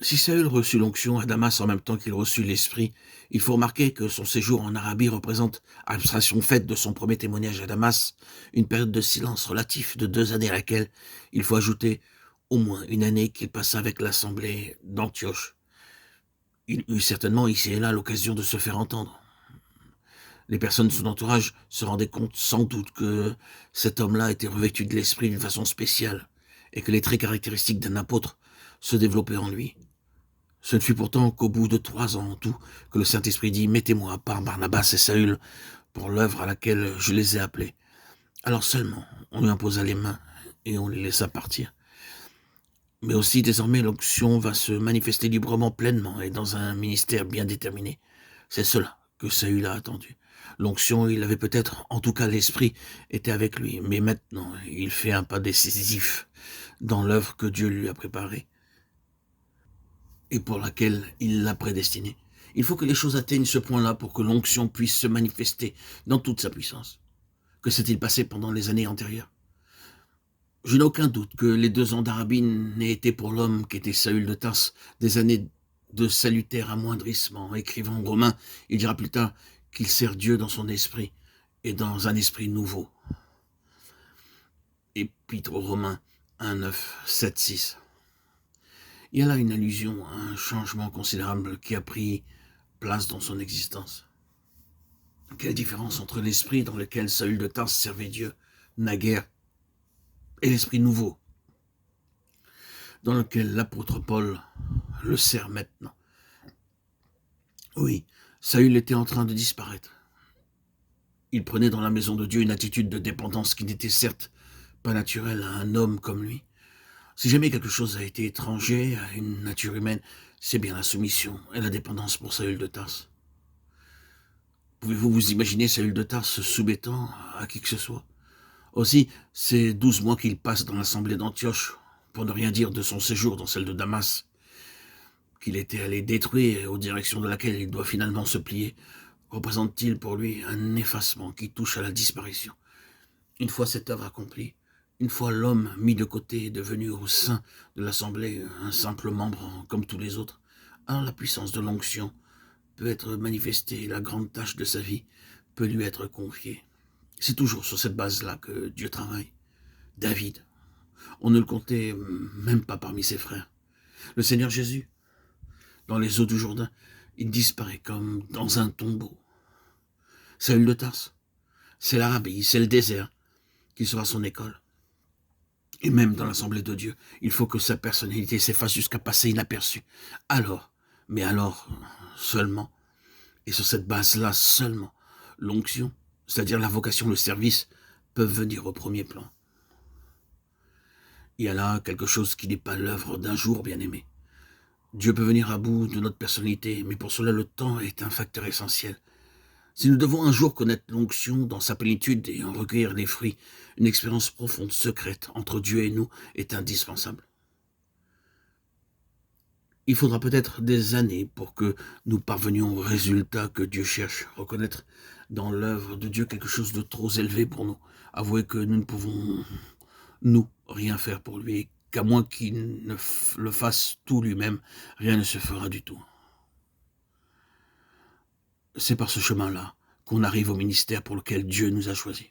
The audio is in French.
Si Saül reçut l'onction à Damas en même temps qu'il reçut l'Esprit, il faut remarquer que son séjour en Arabie représente, abstraction faite de son premier témoignage à Damas, une période de silence relatif de 2 années à laquelle il faut ajouter au moins une année qu'il passa avec l'assemblée d'Antioche. Il eut certainement ici et là l'occasion de se faire entendre. Les personnes de son entourage se rendaient compte sans doute que cet homme-là était revêtu de l'Esprit d'une façon spéciale et que les traits caractéristiques d'un apôtre se développaient en lui. Ce ne fut pourtant qu'au bout de 3 ans en tout que le Saint-Esprit dit « Mettez-moi à part Barnabas et Saül pour l'œuvre à laquelle je les ai appelés. » Alors seulement, on lui imposa les mains et on les laissa partir. Mais aussi, désormais, l'onction va se manifester librement, pleinement et dans un ministère bien déterminé. C'est cela que Saül a attendu. L'onction, il avait peut-être, en tout cas l'Esprit, était avec lui. Mais maintenant, il fait un pas décisif dans l'œuvre que Dieu lui a préparée et pour laquelle il l'a prédestiné. Il faut que les choses atteignent ce point-là pour que l'onction puisse se manifester dans toute sa puissance. Que s'est-il passé pendant les années antérieures? Je n'ai aucun doute que les 2 ans d'Arabie n'aient été pour l'homme qu'était Saül de Tarse des années de salutaire amoindrissement. Écrivant aux Romains, il dira plus tard qu'il sert Dieu dans son esprit et dans un esprit nouveau. Épître aux Romains 1, 9, 7, 6. Il y a là une allusion à un changement considérable qui a pris place dans son existence. Quelle différence entre l'esprit dans lequel Saül de Tarse servait Dieu naguère et l'esprit nouveau dans lequel l'apôtre Paul le sert maintenant. Oui, Saül était en train de disparaître. Il prenait dans la maison de Dieu une attitude de dépendance qui n'était certes pas naturelle à un homme comme lui. Si jamais quelque chose a été étranger à une nature humaine, c'est bien la soumission et la dépendance pour Saül de Tarse. Pouvez-vous vous imaginer Saül de Tarse se soumettant à qui que ce soit? Aussi, ces 12 mois qu'il passe dans l'assemblée d'Antioche, pour ne rien dire de son séjour dans celle de Damas, qu'il était allé détruire et aux directions de laquelle il doit finalement se plier, représente-t-il pour lui un effacement qui touche à la disparition? Une fois cette œuvre accomplie, une fois l'homme mis de côté et devenu au sein de l'assemblée un simple membre comme tous les autres, alors la puissance de l'onction peut être manifestée et la grande tâche de sa vie peut lui être confiée. C'est toujours sur cette base-là que Dieu travaille. David, on ne le comptait même pas parmi ses frères. Le Seigneur Jésus, dans les eaux du Jourdain, il disparaît comme dans un tombeau. Saül de Tarse, c'est l'Arabie, c'est le désert qui sera son école. Et même dans l'assemblée de Dieu, il faut que sa personnalité s'efface jusqu'à passer inaperçue. Alors, mais alors seulement, et sur cette base-là seulement, l'onction, c'est-à-dire la vocation, le service, peuvent venir au premier plan. Il y a là quelque chose qui n'est pas l'œuvre d'un jour, bien-aimé. Dieu peut venir à bout de notre personnalité, mais pour cela le temps est un facteur essentiel. Si nous devons un jour connaître l'onction dans sa plénitude et en recueillir les fruits, une expérience profonde, secrète entre Dieu et nous est indispensable. Il faudra peut-être des années pour que nous parvenions au résultat que Dieu cherche, reconnaître dans l'œuvre de Dieu quelque chose de trop élevé pour nous, avouer que nous ne pouvons, nous, rien faire pour lui, qu'à moins qu'il ne le fasse tout lui-même, rien ne se fera du tout. C'est par ce chemin-là qu'on arrive au ministère pour lequel Dieu nous a choisis.